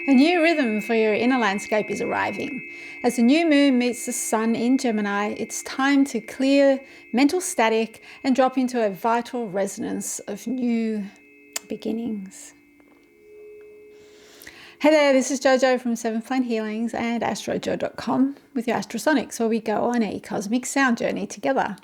A new rhythm for your inner landscape is arriving. As the new moon meets the sun in Gemini, it's time to clear mental static and drop into a vital resonance of new beginnings. Hey there, this is Jojo from Seven Plane Healings and Astrojo.com with your Astrosonics, where we go on a cosmic sound journey together.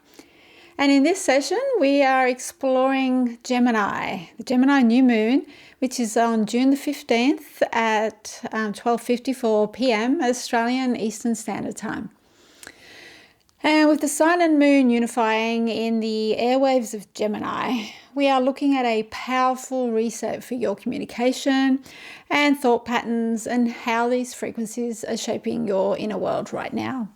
And in this session, we are exploring Gemini, the Gemini New Moon, which is on June the 15th at 12:54 p.m. Australian Eastern Standard Time. And with the Sun and Moon unifying in the airwaves of Gemini, we are looking at a powerful reset for your communication and thought patterns and how these frequencies are shaping your inner world right now.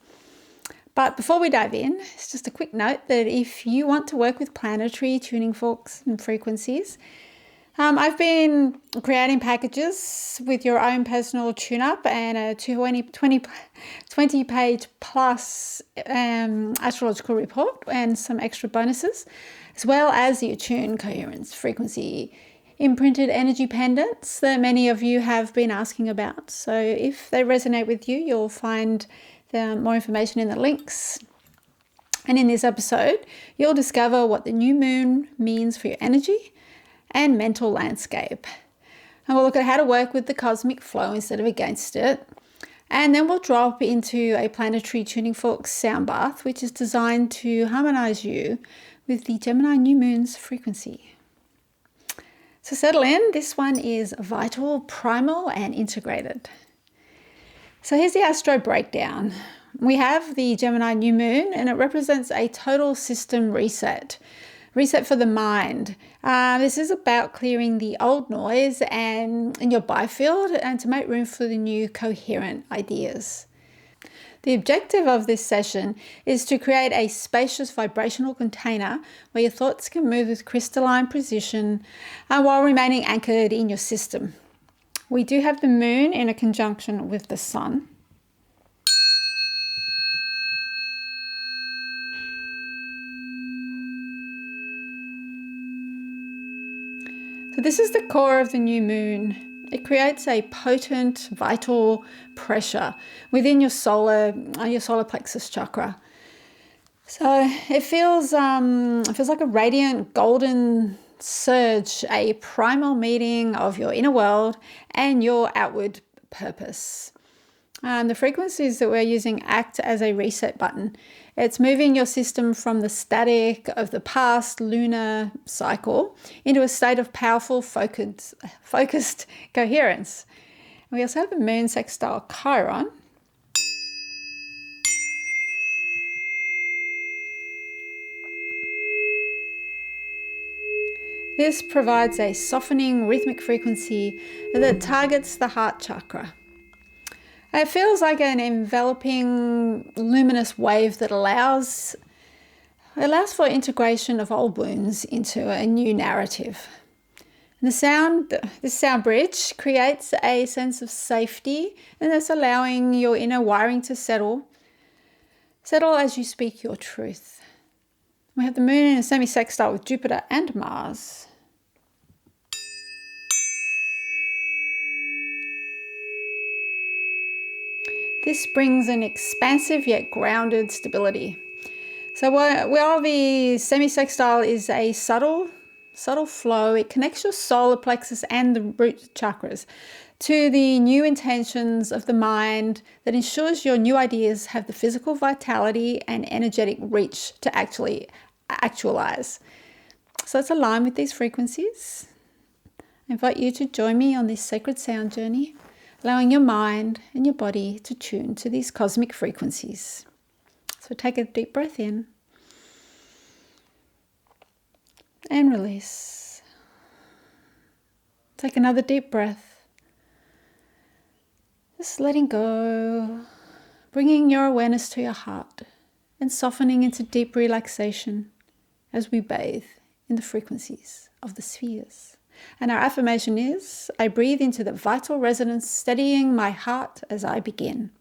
But before we dive in, it's just a quick note that if you want to work with planetary tuning forks and frequencies, I've been creating packages with your own personal tune-up and a 20 page plus astrological report and some extra bonuses, as well as the attune coherence frequency imprinted energy pendants that many of you have been asking about. So if they resonate with you, you'll find more information in the links. And in this episode, you'll discover what the new moon means for your energy and mental landscape. And we'll look at how to work with the cosmic flow instead of against it. And then we'll drop into a planetary tuning fork sound bath, which is designed to harmonize you with the Gemini new moon's frequency. So settle in. This one is vital, primal, and integrated. So here's the astro breakdown. We have the Gemini new moon, and it represents a total system reset for the mind. This is about clearing the old noise and in your BioField and to make room for the new coherent ideas. The objective of this session is to create a spacious vibrational container where your thoughts can move with crystalline precision while remaining anchored in your system. We do have the moon in a conjunction with the sun. So this is the core of the new moon. It creates a potent, vital pressure within your solar plexus chakra. So it feels like a radiant golden surge, a primal meeting of your inner world and your outward purpose. The frequencies that we're using act as a reset button. It's moving your system from the static of the past lunar cycle into a state of powerful, focused coherence. We also have a moon sextile Chiron. This provides a softening rhythmic frequency that targets the heart chakra. It feels like an enveloping luminous wave that allows for integration of old wounds into a new narrative. And this sound bridge creates a sense of safety, and it's allowing your inner wiring to settle as you speak your truth. We have the moon in a semi-sextile with Jupiter and Mars. This brings an expansive yet grounded stability. So while the semi-sextile is a subtle flow, it connects your solar plexus and the root chakras to the new intentions of the mind that ensures your new ideas have the physical vitality and energetic reach to actually actualize. So let's align with these frequencies. I invite you to join me on this sacred sound journey, allowing your mind and your body to tune to these cosmic frequencies. So take a deep breath in and release. Take another deep breath. Just letting go, bringing your awareness to your heart and softening into deep relaxation as we bathe in the frequencies of the spheres. And our affirmation is, I breathe into the vital resonance, steadying my heart as I begin.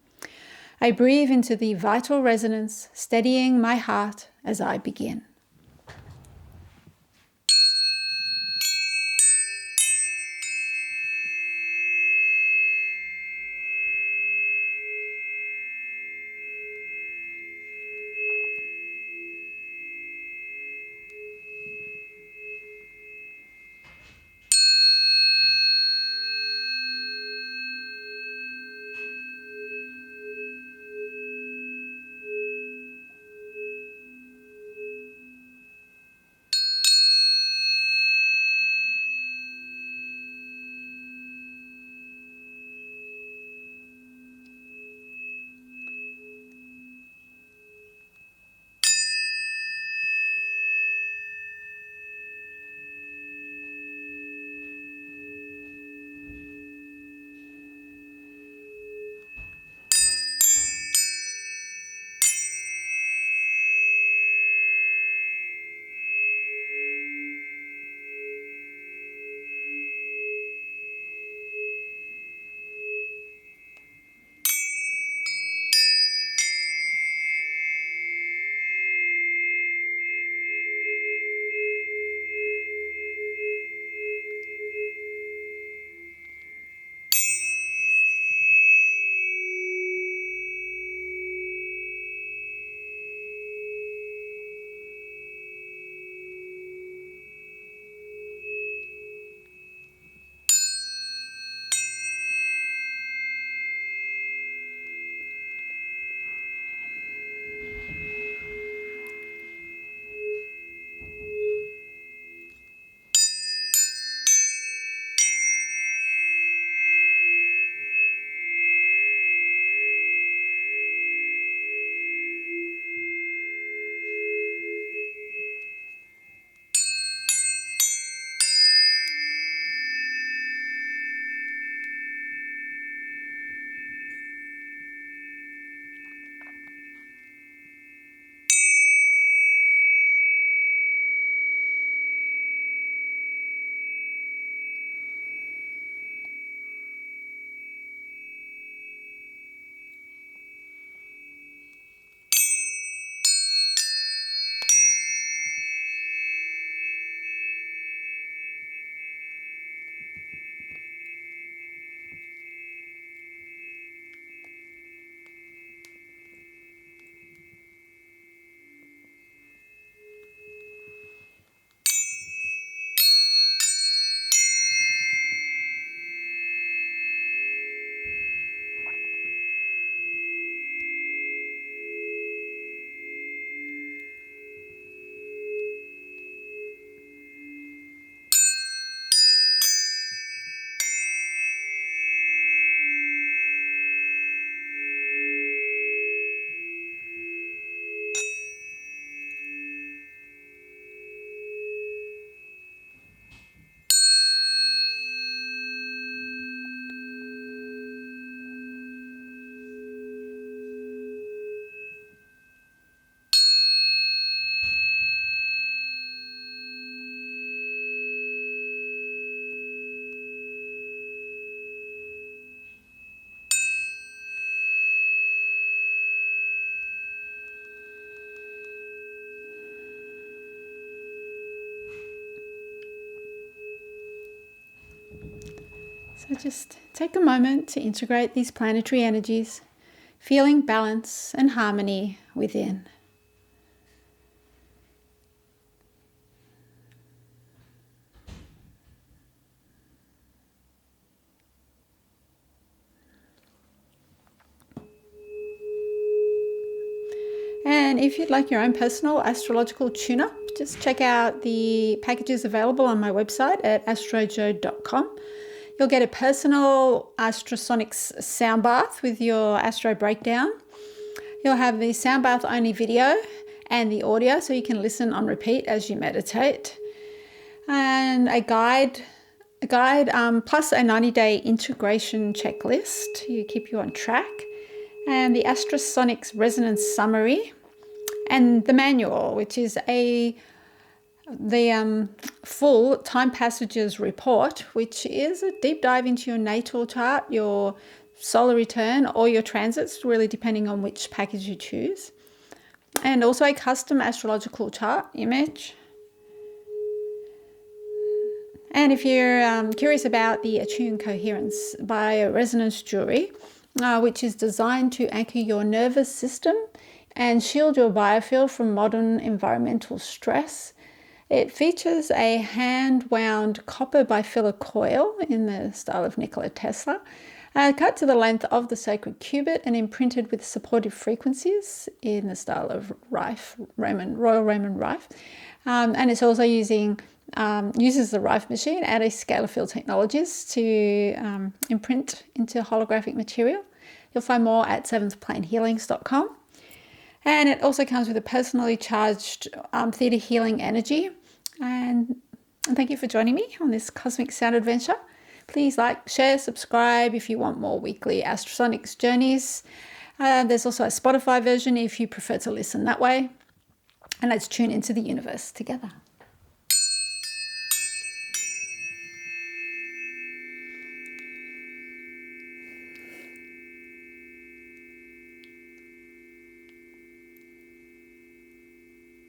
I breathe into the vital resonance, steadying my heart as I begin. So just take a moment to integrate these planetary energies, feeling balance and harmony within. And if you'd like your own personal astrological tune-up, just check out the packages available on my website at astrojo.com. You'll get a personal Astrosonics sound bath with your astro breakdown. You'll have the sound bath only video and the audio so you can listen on repeat as you meditate. And a guide plus a 90-day integration checklist to keep you on track. And the Astrosonics resonance summary and the manual, which is the full time passages report, which is a deep dive into your natal chart, your solar return, or your transits, really depending on which package you choose. And also a custom astrological chart image. And if you're curious about the Attuned Coherence Bioresonance Jewelry, which is designed to anchor your nervous system and shield your biofield from modern environmental stress. It features a hand-wound copper bifiller coil in the style of Nikola Tesla, cut to the length of the sacred cubit and imprinted with supportive frequencies in the style of Royal Roman Rife. And it's also uses the Rife machine and a scalar field technologies to imprint into holographic material. You'll find more at seventhplanehealings.com. And it also comes with a personally charged theta healing energy. And thank you for joining me on this cosmic sound adventure. Please like, share, subscribe if you want more weekly Astrosonics journeys. There's also a Spotify version if you prefer to listen that way. And let's tune into the universe together.